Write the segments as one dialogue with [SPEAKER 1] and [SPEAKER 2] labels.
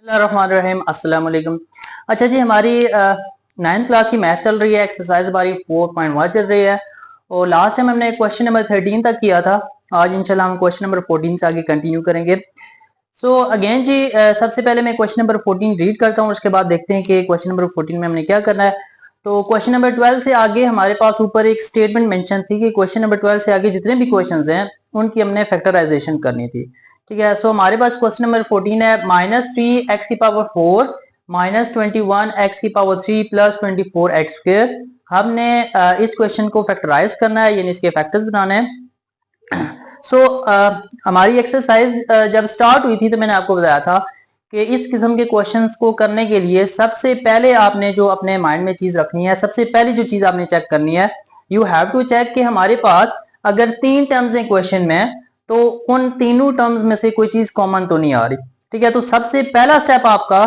[SPEAKER 1] बिस्मिल्लाहिर्रहमानिर्रहीम, अस्सलाम वालेकुम। अच्छा जी, हमारी 9th क्लास की मैथ चल रही है। एक्सरसाइज हमारी 4.1 चल रही है और लास्ट टाइम हमने क्वेश्चन नंबर 13 तक किया था। आज इंशाल्लाह हम क्वेश्चन नंबर 14 से आगे कंटिन्यू करेंगे। सो अगेन जी, सबसे पहले मैं क्वेश्चन नंबर 14 रीड करता हूँ, उसके बाद देखते हैं कि क्वेश्चन नंबर 14 में हमने क्या करना है। तो क्वेश्चन नंबर 12 से आगे हमारे पास ऊपर एक स्टेटमेंट मेंशन थी कि क्वेश्चन नंबर 12 से आगे जितने भी क्वेश्चंस हैं उनकी हमने फैक्टराइजेशन करनी थी। ठीक है, सो हमारे पास क्वेश्चन नंबर 14 है -3x⁴ -21x⁴ प्लस 24x² हमने इस क्वेश्चन को फैक्टराइज करना है, यानी इसके फैक्टर्स बनाने हैं। सो हमारी एक्सरसाइज जब स्टार्ट हुई थी तो मैंने आपको बताया था कि इस किस्म के क्वेश्चंस को करने के लिए सबसे पहले आपने जो अपने माइंड में चीज रखनी है, सबसे पहली जो चीज आपने चेक करनी है, यू हैव टू चेक कि हमारे पास अगर 3 टर्म्स हैं क्वेश्चन में तो उन तीनों टर्म्स में से कोई चीज कॉमन तो नहीं आ रही। ठीक है, तो सबसे पहला स्टेप आपका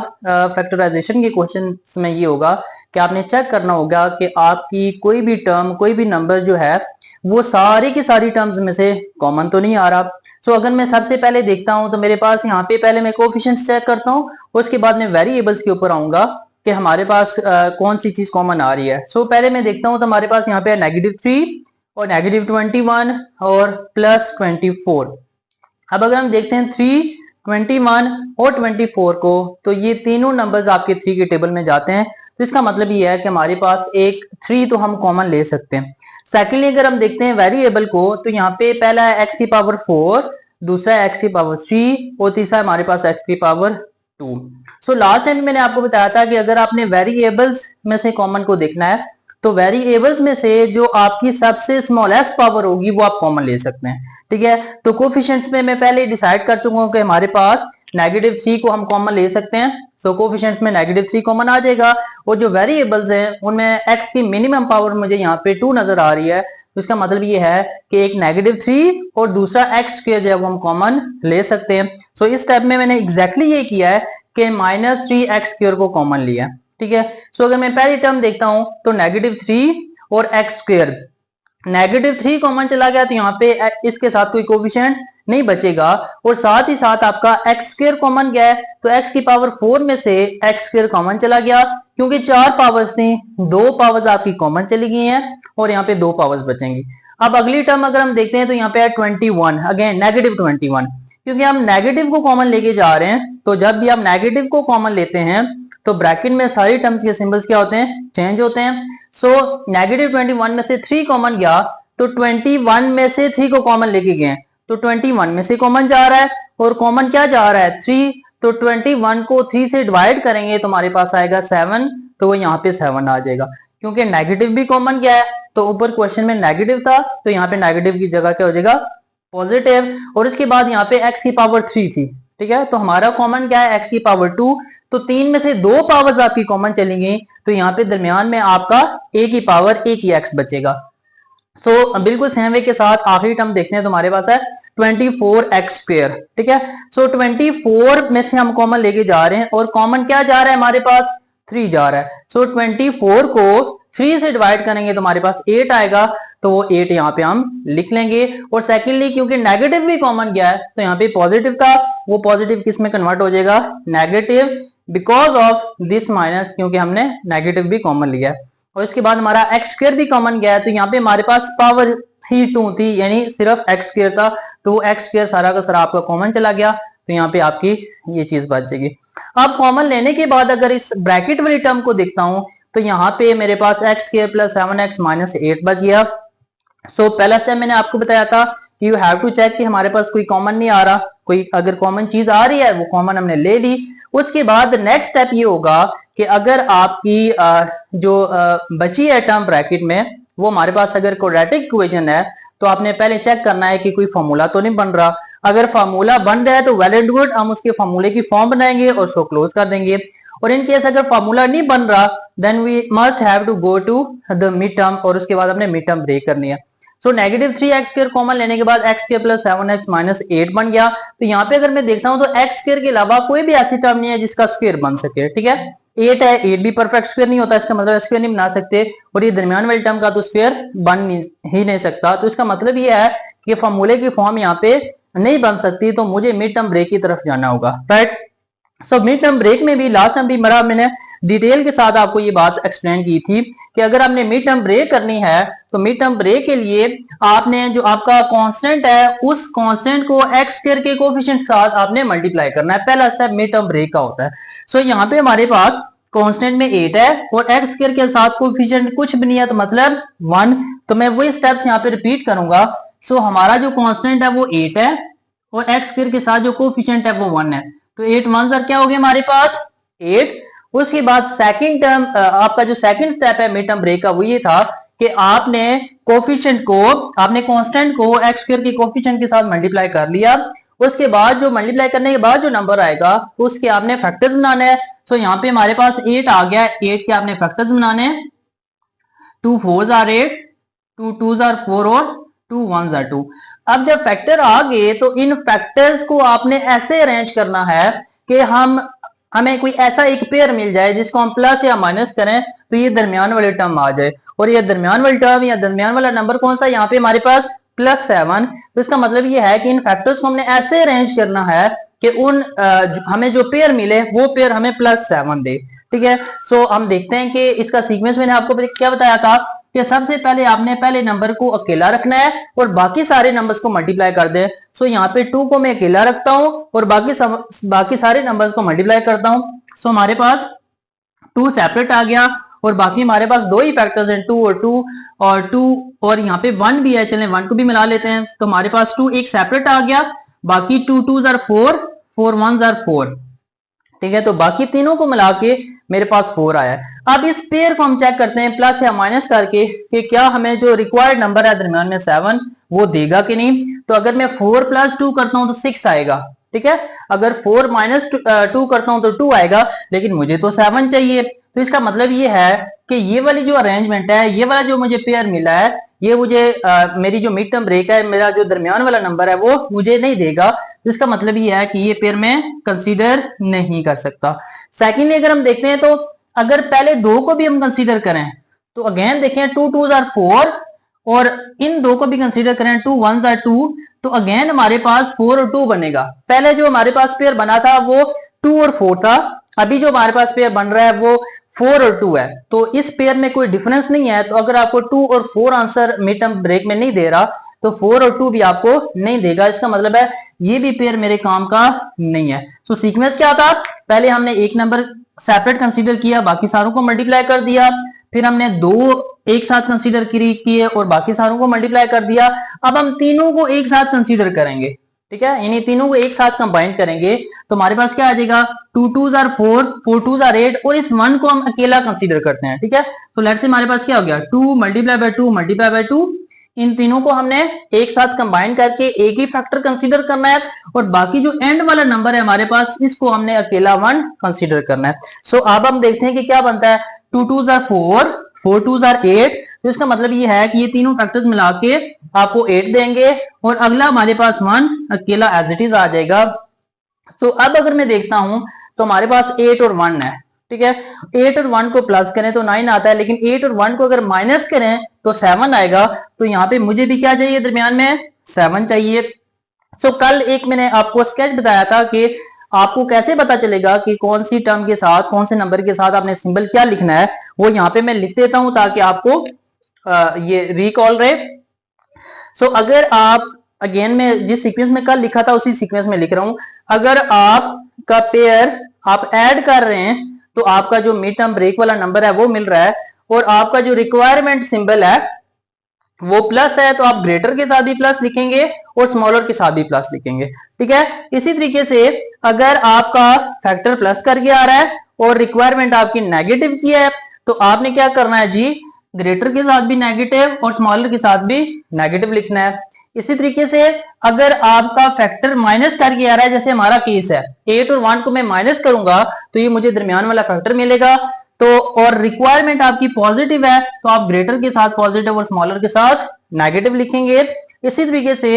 [SPEAKER 1] फैक्टराइजेशन के क्वेश्चन में ये होगा कि आपने चेक करना होगा कि आपकी कोई भी टर्म, कोई भी नंबर जो है वो सारी की सारी टर्म्स में से कॉमन तो नहीं आ रहा। सो अगर मैं सबसे पहले देखता हूं तो मेरे पास यहाँ पे पहले मैं कोफिशिएंट्स चेक करता हूँ, उसके बाद मैं वेरिएबल्स के ऊपर आऊंगा कि हमारे पास कौन सी चीज कॉमन आ रही है। सो पहले मैं देखता हूं तो हमारे पास यहाँ पे -3 और -21 और +24। अब अगर हम देखते हैं 3, 21 और 24 को, तो ये तीनों नंबर्स आपके 3 के टेबल में जाते हैं। तो इसका मतलब ये है कि हमारे पास एक 3 तो हम कॉमन ले सकते हैं। सेकेंडली अगर हम देखते हैं वेरिएबल को, तो यहाँ पे पहला है x⁴, दूसरा है x⁴ और तीसरा हमारे पास x⁴2। सो लास्ट टाइम मैंने आपको बताया था कि अगर आपने वेरिएबल्स में से कॉमन को देखना है तो वेरिएबल्स में से जो आपकी सबसे स्मॉलेस्ट पावर होगी वो आप कॉमन ले सकते हैं। ठीक है, तो कोफिशिएंट्स में मैं पहले डिसाइड कर चुका हूं कि हमारे पास -3 को हम कॉमन ले सकते हैं। सो कोफिशिएंट्स में -3 कॉमन आ जाएगा और जो वेरिएबल्स हैं उनमें x की मिनिमम पावर मुझे यहाँ पे 2 नजर आ रही है। तो इसका मतलब ये है कि एक -3 और दूसरा x² जो है वो हम कॉमन ले सकते हैं। सो इस स्टेप में मैंने एग्जैक्टली ये किया है कि -3x² को कॉमन लिया। ठीक है, सो अगर मैं पहली टर्म देखता हूं तो -3 और x², -3 कॉमन चला गया तो यहाँ पे इसके साथ कोई कोफिशिएंट नहीं बचेगा और साथ ही साथ आपका x² कॉमन गया है, तो x⁴ में से x² कॉमन चला गया क्योंकि 4 पावर्स थी, 2 पावर्स आपकी कॉमन चली गई हैं और यहाँ पे 2 पावर्स बचेंगी। अब अगली टर्म अगर हम देखते हैं तो यहाँ पे है 21, अगेन -21, क्योंकि हम नेगेटिव को कॉमन लेके जा रहे हैं। तो जब भी आप नेगेटिव को कॉमन लेते हैं तो ब्रैकेट में सारी टर्म्स के सिंबल्स क्या होते हैं, चेंज होते हैं। सो -21 में से 3 कॉमन गया तो 21 में से 3 को कॉमन लेके गए, तो 21 में से कॉमन जा रहा है और कॉमन क्या जा रहा है, 3। तो 21 को 3 से डिवाइड करेंगे तो हमारे पास आएगा 7, तो वो यहाँ पे 7 आ जाएगा क्योंकि नेगेटिव भी कॉमन गया है। तो ऊपर क्वेश्चन में नेगेटिव था तो यहाँ पे नेगेटिव की जगह क्या हो जाएगा, पॉजिटिव। और उसके बाद यहाँ पे x⁴ थी। ठीक है, तो हमारा कॉमन क्या है, x⁴2। तो 3 में से 2 पावर्स आपकी कॉमन चली गई, तो यहाँ पे दरमियान में आपका a की पावर a की x बचेगा। सो बिल्कुल सेम वे के साथ आखिरी टर्म देखते हैं तो हमारे पास है 24x²। ठीक है, सो 24 में से हम कॉमन लेके जा रहे हैं और कॉमन क्या जा रहा है, हमारे पास 3 जा रहा है। सो 24 को 3 से डिवाइड करेंगे तो हमारे पास 8 आएगा, तो वो 8 यहाँ पे हम लिख लेंगे। और सेकेंडली क्योंकि नेगेटिव भी कॉमन गया है तो यहाँ पे पॉजिटिव था, वो पॉजिटिव किस में कन्वर्ट हो जाएगा, negative, because of this minus, क्योंकि हमने नेगेटिव भी कॉमन लिया है। और इसके बाद हमारा x² भी कॉमन गया है, तो यहाँ पे हमारे पास पावर थी 2 थी, यानी सिर्फ x² था, तो वो x² सारा का सारा आपका कॉमन चला गया, तो यहाँ पे आपकी ये चीज बच जाएगी। अब कॉमन लेने के बाद अगर इस ब्रैकेट वाली टर्म को देखता हूं तो यहाँ पे मेरे पास x² + 7x - 8 बच गया। सो पहला स्टेप मैंने आपको बताया था कि यू हैव टू चेक कि हमारे पास कोई कॉमन नहीं आ रहा, कोई अगर कॉमन चीज आ रही है वो कॉमन हमने ले ली। उसके बाद नेक्स्ट स्टेप ये होगा कि अगर आपकी जो बची है टर्म ब्रैकेट में वो हमारे पास अगर क्वाड्रेटिक इक्वेशन है तो आपने पहले चेक करना है कि कोई फॉर्मूला तो नहीं बन रहा। अगर फॉर्मूला बन रहा है तो वेल एंड गुड, हम उसके फॉर्मूले की फॉर्म बनाएंगे और उसको क्लोज कर देंगे। और इन केस अगर फॉर्मूला नहीं बन रहा then we must have to go to the mid term और उसके बाद अपने मिड टर्म ब्रेक करनी है। सो -3x² कॉमन लेने के बाद x² + 7x - 8 बन गया। तो यहाँ पे अगर मैं देखता हूं तो x² के अलावा कोई भी ऐसी टर्म नहीं है जिसका स्क्वायर बन सके। ठीक है, 8 है, 8 भी परफेक्ट स्क्वायर नहीं होता, इसका मतलब स्क्वायर नहीं बना सकते और ये दरमियान वाली टर्म का तो स्क्वायर बन ही नहीं सकता। तो इसका मतलब ये है कि फॉर्मूले की फॉर्म यहाँ पे नहीं बन सकती, तो मुझे मिड टर्म ब्रेक की तरफ जाना होगा। Right, so mid term break में भी लास्ट टाइम भी मैंने डिटेल के साथ आपको ये बात एक्सप्लेन की थी कि अगर आपने मिड टर्म ब्रेक करनी है तो मिड टर्म ब्रेक के लिए आपने जो आपका कांस्टेंट है उस कांस्टेंट को एक्स स्क्वायर के कोफिशिएंट के साथ आपने मल्टीप्लाई करना है। पहला स्टेप मिड टर्म ब्रेक का होता है। सो यहाँ पे हमारे पास कांस्टेंट में 8 है और एक्स स्क्वायर के साथ कोफिशिएंट कुछ भी नहीं है तो मतलब 1। तो मैं वही स्टेप्स यहाँ पे रिपीट करूंगा। सो हमारा जो कांस्टेंट है वो 8 है और एक्स स्क्वायर के साथ जो कोफिशिएंट है वो 1 है। तो 8 1 सर क्या हो गया हमारे पास 8। उसके बाद सेकंड टर्म आपका जो सेकंड स्टेप है मिड टर्म ब्रेक का वो ये था कि आपने कोफिशिएंट को आपने कांस्टेंट को एक्स स्क्वायर के कोफिशिएंट के साथ मल्टीप्लाई कर लिया। उसके बाद जो मल्टीप्लाई करने के बाद जो नंबर आएगा उसके आपने फैक्टर्स बनाने हैं। सो यहाँ पे हमारे पास 8 आ गया। 8 के आपने फैक्टर्स बनाने 2 4s are 8, 2 2s are 4 और 2 1s are 2। अब जब फैक्टर आ गए तो इन फैक्टर्स को आपने ऐसे अरेंज करना है कि हमें कोई ऐसा एक पेयर मिल जाए जिसको हम प्लस या माइनस करें तो ये दरमियान वाले टर्म आ जाए। और ये दरमियान वाले टर्म या दरमियान वाला नंबर कौन सा यहाँ पे हमारे पास +7। तो इसका मतलब ये है कि इन फैक्टर्स को हमने ऐसे अरेंज करना है कि हमें जो पेयर मिले वो पेयर हमें +7 दे। ठीक है। सो हम देखते हैं कि इसका सीक्वेंस मैंने आपको क्या बताया था कि सबसे पहले आपने पहले नंबर को अकेला रखना है और बाकी सारे नंबर्स को मल्टीप्लाई कर दे। सो यहाँ पे 2 को मैं अकेला रखता हूं और बाकी सारे नंबर्स को मल्टीप्लाई करता हूं। सो हमारे पास 2 सेपरेट आ गया और बाकी हमारे पास 2 ही फैक्टर्स हैं 2 और 2 और 2 और यहाँ पे 1 भी है। चलें 1 को भी मिला लेते हैं। तो हमारे पास 2 एक सेपरेट आ गया। बाकी 2 2s are 4, 4 1s are 4। ठीक है। तो बाकी तीनों को मिला के मेरे पास 4 आया है। अब इस पेयर को हम चेक करते हैं प्लस या माइनस करके कि क्या हमें जो रिक्वायर्ड नंबर है दरमियान में 7 वो देगा कि नहीं। तो अगर मैं 4 + 2 करता हूं तो 6 आएगा। ठीक है। अगर 4 - 2 करता हूं तो 2 आएगा लेकिन मुझे तो 7 चाहिए। तो इसका मतलब ये है कि ये वाली जो अरेंजमेंट है ये वाला जो मुझे पेयर मिला है ये मुझे मेरी जो मिड टर्म ब्रेक है मेरा जो दरमियान वाला नंबर है वो मुझे नहीं देगा। तो इसका मतलब ये है कि ये पेयर मैं कंसीडर नहीं कर सकता। सेकेंडली अगर हम देखते हैं तो अगर पहले 2 को भी हम कंसीडर करें तो अगेन देखें 2 2s are 4 और इन 2 को भी कंसीडर करें 2 1s are 2। तो अगेन हमारे पास 4 और 2 बनेगा। पहले जो हमारे पास पेयर बना था वो 2 और 4 था। अभी जो हमारे पास पेयर बन रहा है वो 4 और 2 है। तो इस पेयर में कोई डिफरेंस नहीं है। तो अगर आपको 2 और 4 आंसर मिड टर्म ब्रेक में नहीं दे रहा तो 4 और 2 भी आपको नहीं देगा। इसका मतलब है ये भी पेयर मेरे काम का नहीं है। तो सीक्वेंस क्या था, पहले हमने एक नंबर सेपरेट कंसीडर किया, बाकी सारों को मल्टीप्लाई कर दिया। फिर हमने 2 एक साथ कंसीडर किए और बाकी सारों को मल्टीप्लाई कर दिया। अब हम तीनों को एक साथ कंसीडर करेंगे। ठीक है। यानी तीनों को एक साथ कंबाइन करेंगे तो हमारे पास क्या आ जाएगा 2 2s are 4, 4 2s are 8 और इस 1 को हम अकेला कंसीडर करते हैं। ठीक है। तो लेट्स से हमारे पास क्या हो गया 2 × 2 × 2। इन तीनों को हमने एक साथ कंबाइन करके एक ही फैक्टर कंसीडर करना है और बाकी जो एंड वाला नंबर है हमारे पास इसको हमने अकेला 1 कंसीडर करना है। सो अब हम देखते हैं कि क्या बनता है 2 2s are 4, 4 2s are 8। तो इसका मतलब ये है कि ये तीनों फैक्टर्स मिला के आपको 8 देंगे और अगला हमारे पास 1 अकेला एज इट इज आ जाएगा। सो अब अगर मैं देखता हूं तो हमारे पास 8 और 1 है। ठीक है। 8 और 1 को प्लस करें तो 9 आता है लेकिन 8 और 1 को अगर माइनस करें तो 7 आएगा। तो यहाँ पे मुझे भी क्या चाहिए दरमियान में 7 चाहिए। सो कल एक मैंने आपको स्केच बताया था कि आपको कैसे पता चलेगा कि कौन सी टर्म के साथ कौन से नंबर के साथ आपने सिंबल क्या लिखना है, वो यहाँ पे मैं लिख देता हूं ताकि आपको ये रिकॉल रहे। सो अगर आप अगेन में जिस सीक्वेंस में कल लिखा था उसी सीक्वेंस में लिख रहा हूं। अगर आपका पेयर आप ऐड कर रहे हैं तो आपका जो मिड टर्म ब्रेक वाला नंबर है वो मिल रहा है और आपका जो रिक्वायरमेंट सिंबल है वो प्लस है तो आप ग्रेटर के साथ भी प्लस लिखेंगे और स्मॉलर के साथ भी प्लस लिखेंगे। ठीक है। इसी तरीके से अगर आपका फैक्टर प्लस करके आ रहा है और रिक्वायरमेंट आपकी नेगेटिव की है तो आपने क्या करना है जी ग्रेटर के साथ भी नेगेटिव और स्मॉलर के साथ भी नेगेटिव लिखना है। इसी तरीके से अगर आपका फैक्टर माइनस करके आ रहा है जैसे हमारा केस है 8 और 1 को मैं माइनस करूंगा तो ये मुझे दरमियान वाला फैक्टर मिलेगा। तो और रिक्वायरमेंट आपकी पॉजिटिव है तो आप ग्रेटर के साथ पॉजिटिव और स्मॉलर के साथ नेगेटिव लिखेंगे। इसी तरीके से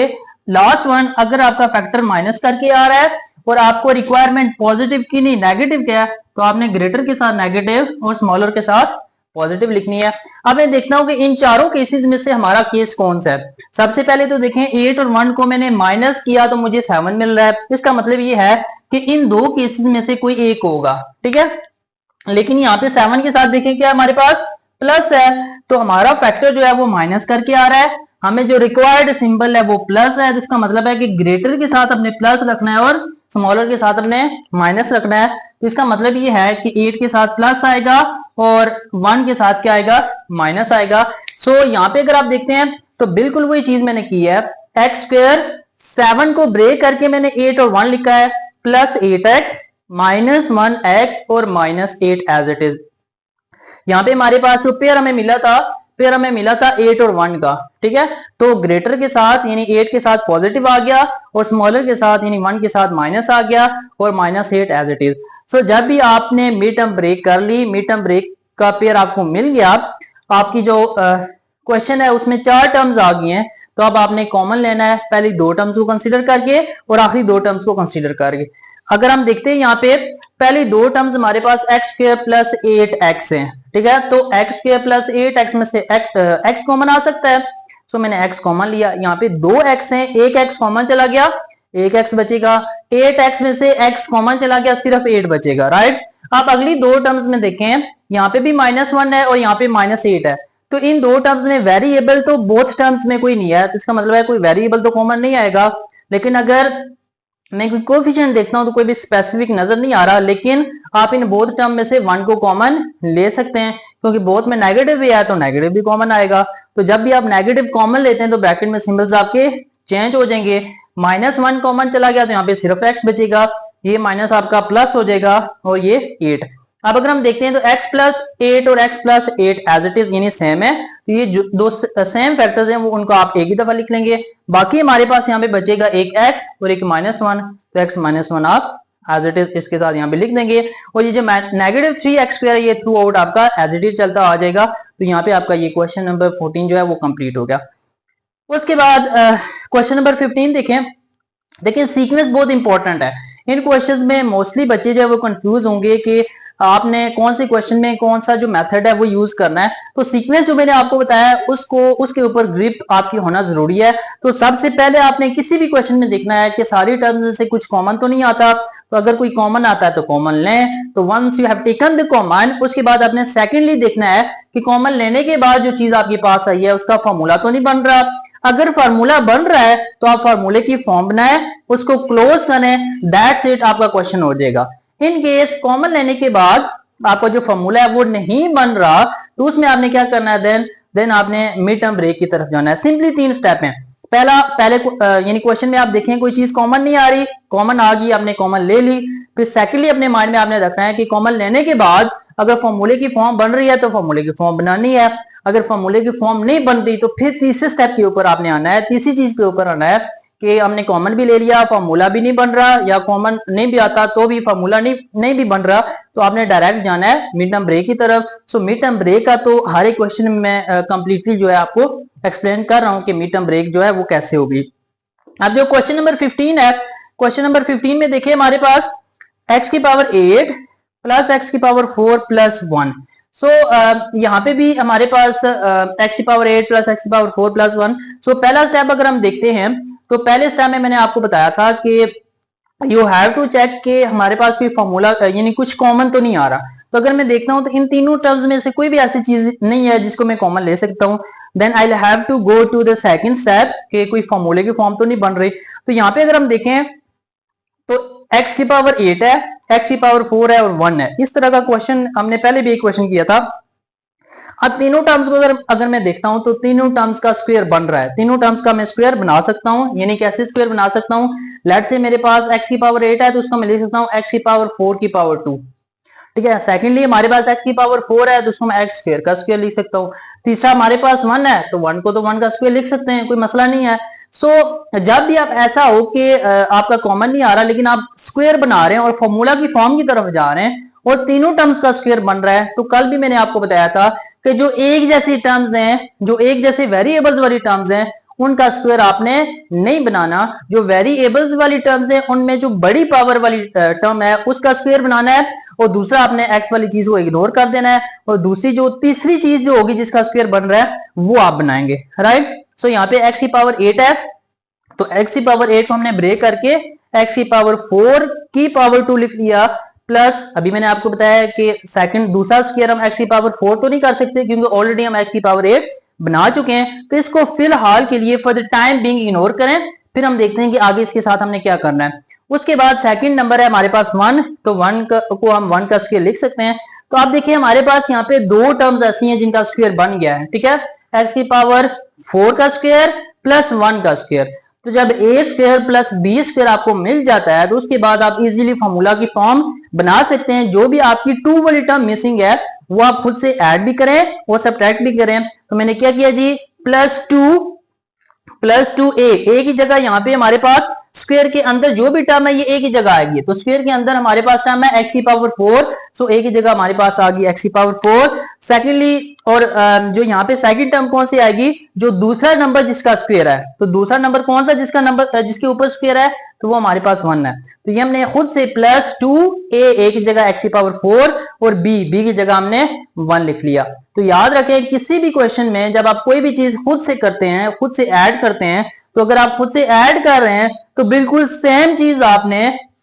[SPEAKER 1] लास्ट वन अगर आपका फैक्टर माइनस करके आ रहा है और आपको रिक्वायरमेंट पॉजिटिव की नहीं नेगेटिव क्या है तो आपने ग्रेटर के साथ नेगेटिव और स्मॉलर के साथ पॉजिटिव लिखनी है। अब मैं देखता हूं कि इन चारों केसेस में से हमारा केस कौन सा है। सबसे पहले तो देखें 8 और 1 को मैंने माइनस किया तो मुझे 7 मिल रहा है। इसका मतलब ये है कि इन दो केसेस में से कोई एक होगा, ठीक है। लेकिन यहाँ पे 7 के साथ देखें क्या हमारे पास प्लस है, तो हमारा फैक्टर जो है वो माइनस करके आ रहा है। हमें जो रिक्वायर्ड सिंबल है वो प्लस है, तो इसका मतलब है कि ग्रेटर के साथ अपने प्लस रखना है और स्मॉलर के साथ अपने माइनस रखना है। तो इसका मतलब ये है कि 8 के साथ प्लस आएगा और 1 के साथ क्या आएगा, माइनस आएगा। सो यहाँ पे अगर आप देखते हैं तो बिल्कुल वही चीज मैंने की है। एक्स स्क्वायर 7 को ब्रेक करके मैंने 8 और 1 लिखा है, प्लस 8x माइनस 1x और माइनस 8 एज इट इज। यहाँ पे हमारे पास जो पेयर हमें मिला था 8 और 1 का, ठीक है। तो ग्रेटर के साथ यानी 8 के साथ पॉजिटिव आ गया और स्मॉलर के साथ यानी 1 के साथ माइनस आ गया और माइनस 8 एज इट इज। सो जब भी आपने मिड टर्म ब्रेक कर ली, मिड टर्म ब्रेक का पेयर आपको मिल गया, आपकी जो क्वेश्चन है उसमें 4 टर्म्स आ गई हैं, तो अब आपने कॉमन लेना है, पहले 2 टर्म्स को कंसीडर करके और आखिरी 2 टर्म्स को कंसीडर करके। अगर हम देखते हैं यहाँ पे पहले 2 टर्म्स हमारे पास एक्स स्क्वायर प्लस 8x है, ठीक है। तो एक्स स्क्वायर प्लस 8x में से x कॉमन आ सकता है, सो मैंने x कॉमन लिया। यहाँ पे 2x है, एक x कॉमन चला गया, एक x बचेगा। 8x में से x कॉमन चला गया, सिर्फ 8 बचेगा, राइट। आप अगली 2 टर्म्स में देखें, यहाँ पे भी -1 है और यहाँ पे -8 है। तो इन 2 टर्म्स में वेरिएबल तो बोथ टर्म्स में कोई नहीं है, तो इसका मतलब है कोई वेरिएबल तो कॉमन नहीं आएगा। लेकिन अगर मैं कोई कोफिशिएंट देखता हूं तो कोई भी स्पेसिफिक नजर नहीं आ रहा, लेकिन आप इन बोथ टर्म में से 1 को कॉमन ले सकते हैं, क्योंकि बोथ में नेगेटिव भी है तो नेगेटिव भी कॉमन आएगा। तो जब भी आप नेगेटिव कॉमन लेते हैं तो ब्रैकेट में सिंबल्स आपके चेंज हो जाएंगे। -1 कॉमन चला गया तो यहाँ पे सिर्फ x बचेगा, ये माइनस आपका प्लस हो जाएगा और ये 8। अब अगर हम देखते हैं तो x प्लस 8 और x plus 8 as it is यानी सेम है, तो ये जो दो सेम फैक्टर्स हैं वो उनको आप एक ही दफा लिख लेंगे। बाकी हमारे पास यहाँ पे बचेगा एक x और एक -1, तो x -1 आप एज इट इज इसके साथ यहाँ पे लिख देंगे। और ये जो -3x स्क्वायर ये थ्रू आउट आपका एज इट इज चलता आ जाएगा। तो यहाँ पे आपका ये क्वेश्चन नंबर 14 जो है वो कंप्लीट हो गया। उसके बाद क्वेश्चन नंबर 15 देखें। देखिए सीक्वेंस बहुत इंपॉर्टेंट है। इन क्वेश्चंस में मोस्टली बच्चे जो है वो कंफ्यूज होंगे कि आपने कौन से क्वेश्चन में कौन सा जो मेथड है वो यूज करना है। तो सीक्वेंस जो मैंने आपको बताया उसको उसके ऊपर ग्रिप आपकी होना जरूरी है। तो सबसे पहले आपने किसी भी क्वेश्चन में देखना है कि सारी टर्म्स से कुछ कॉमन तो नहीं आता, तो अगर कोई कॉमन आता है तो कॉमन लें। तो once you have taken the common, उसके बाद आपने सेकेंडली देखना है कि कॉमन लेने के बाद जो चीज आपके पास आई है उसका फॉर्मूला तो नहीं बन रहा। अगर फार्मूला बन रहा है तो आप फार्मूले की फॉर्म बनाए, उसको क्लोज करें, दैट्स इट, आपका क्वेश्चन हो जाएगा। इन केस कॉमन लेने के बाद आपका जो फॉर्मूला है वो नहीं बन रहा, तो उसमें आपने क्या करना है, देन आपने मिड टर्म ब्रेक की तरफ जाना है। सिंपली 3 स्टेप हैं। पहले यानी क्वेश्चन में आप देखें कोई चीज कॉमन नहीं आ रही, कॉमन आ गई आपने कॉमन ले ली। फिर सेकेंडली अपने माइंड में आपने रखना है कि कॉमन लेने के बाद अगर फॉर्मूले की फॉर्म बन रही है तो फॉर्मूले की फॉर्म बनानी है, अगर फॉर्मूले की फॉर्म नहीं बन रही तो फिर तीसरे स्टेप के ऊपर आपने आना है, तीसरी चीज के ऊपर आना है कि हमने कॉमन भी ले लिया, फॉर्मूला भी नहीं बन रहा, या कॉमन नहीं भी आता तो भी फॉर्मूला नहीं भी बन रहा, तो आपने डायरेक्ट जाना है मिड टर्म ब्रेक की तरफ। सो मिड टर्म ब्रेक का तो हर एक क्वेश्चन में मैं कंप्लीटली जो है आपको एक्सप्लेन कर रहा हूं कि मिड टर्म ब्रेक जो है वो कैसे होगी। अब जो क्वेश्चन नंबर 15 है, क्वेश्चन नंबर 15 में देखिए हमारे पास x की पावर 8 प्लस x की पावर 4 प्लस 1। सो यहाँ पे भी हमारे पास x की पावर 8 प्लस x की पावर 4 प्लस 1। सो पहला स्टेप अगर हम देखते हैं तो पहले स्टेप में मैंने आपको बताया था कि यू हैव टू चेक कि हमारे पास कोई फॉर्मूला यानी कुछ कॉमन तो नहीं आ रहा। तो अगर मैं देखता हूं तो इन तीनों टर्म्स में से कोई भी ऐसी चीज नहीं है जिसको मैं कॉमन ले सकता हूं। Then I have to go to the second step कि कोई फॉर्मूले की फॉर्म तो नहीं बन रही। तो यहाँ पे अगर हम देखें तो x की पावर 8 है, x की पावर 4 है और 1 है। इस तरह का क्वेश्चन हमने पहले भी एक क्वेश्चन किया था। अब तीनों टर्म्स को अगर मैं देखता हूं तो तीनों टर्म्स का स्क्वायर बन रहा है, तीनों टर्म्स का मैं स्क्वायर बना सकता हूं। यानी कैसे स्क्वायर बना सकता हूं, लेट्स से मेरे पास x की पावर 8 है तो उसको मैं लिख सकता हूं x की पावर 4 की पावर 2, ठीक है। सेकेंडली हमारे पास x की पावर 4 है तो उसको मैं x स्क्वायर का स्क्वायर लिख सकता हूं। तीसरा हमारे पास 1 है तो 1 को तो 1 का स्क्वायर लिख सकते हैं, कोई मसला नहीं है। जब भी आप ऐसा हो कि आपका कॉमन नहीं आ रहा लेकिन आप स्क्वायर बना रहे हैं और फॉर्मूला की फॉर्म की तरफ जा रहे हैं और तीनों टर्म्स का स्क्वायर बन रहा है, तो कल भी मैंने आपको बताया था कि जो एक जैसी टर्म्स हैं, जो एक जैसे वेरिएबल्स वाली टर्म्स हैं, उनका स्क्वायर आपने नहीं बनाना। जो वेरिएबल्स वाली टर्म्स है उनमें जो बड़ी पावर वाली टर्म है उसका स्क्वायर बनाना है, और दूसरा आपने एक्स वाली चीज को इग्नोर कर देना है, और दूसरी जो तीसरी चीज जो होगी जिसका स्क्वायर बन रहा है वो आप बनाएंगे, राइट। सो यहाँ पे एक्स की पावर 8 है, तो एक्स की पावर 8 को हमने ब्रेक करके एक्स की पावर 4 की पावर 2 लिख लिया, प्लस अभी मैंने आपको बताया कि सेकंड दूसरा स्क्वायर हम एक्स की पावर 4 तो नहीं कर सकते क्योंकि ऑलरेडी हम एक्स की पावर 8 बना चुके हैं, तो इसको फिलहाल के लिए for the time being ignore करें, फिर हम देखते हैं कि आगे इसके साथ हमने क्या करना है। उसके बाद सेकंड नंबर है हमारे पास 1, तो 1 को हम 1 का स्क्वायर लिख सकते हैं। तो आप देखिए हमारे पास यहाँ पे दो टर्म्स ऐसी हैं जिनका स्क्वायर बन गया है, ठीक है, एक्स की पावर 4 का स्क्वायर प्लस 1 का स्क्वायर। तो जब ए स्क्वायर प्लस बी स्क्वायर आपको मिल जाता है तो उसके बाद आप इजीली फॉर्मूला की फॉर्म बना सकते हैं। जो भी आपकी 2 वाली टर्म मिसिंग है वो आप खुद से ऐड भी करें और सब्ट्रैक्ट भी करें। तो मैंने क्या किया जी, प्लस टू ए की जगह यहाँ पे हमारे पास स्क्वायर के अंदर जो भी टर्म है ये ए की जगह आएगी, तो स्क्वायर के अंदर हमारे पास टर्म है एक्स की पावर 4, सो ए की जगह हमारे पास आ गई एक्स की पावर 4। सेकेंडली और जो यहाँ पे सेकंड टर्म कौन सी आएगी, जो दूसरा नंबर जिसका स्क्वायर है, तो दूसरा नंबर कौन सा जिसका नंबर जिसके ऊपर स्क्वायर है, तो वो हमारे पास 1 है। तो ये हमने खुद से प्लस 2 ए की जगह एक्स की पावर 4 और बी की जगह हमने 1 लिख लिया। तो याद रखें किसी भी क्वेश्चन में जब आप कोई भी चीज खुद से करते हैं, खुद से ऐड करते हैं, तो अगर आप खुद से ऐड कर रहे हैं तो बिल्कुल सेम चीज आपने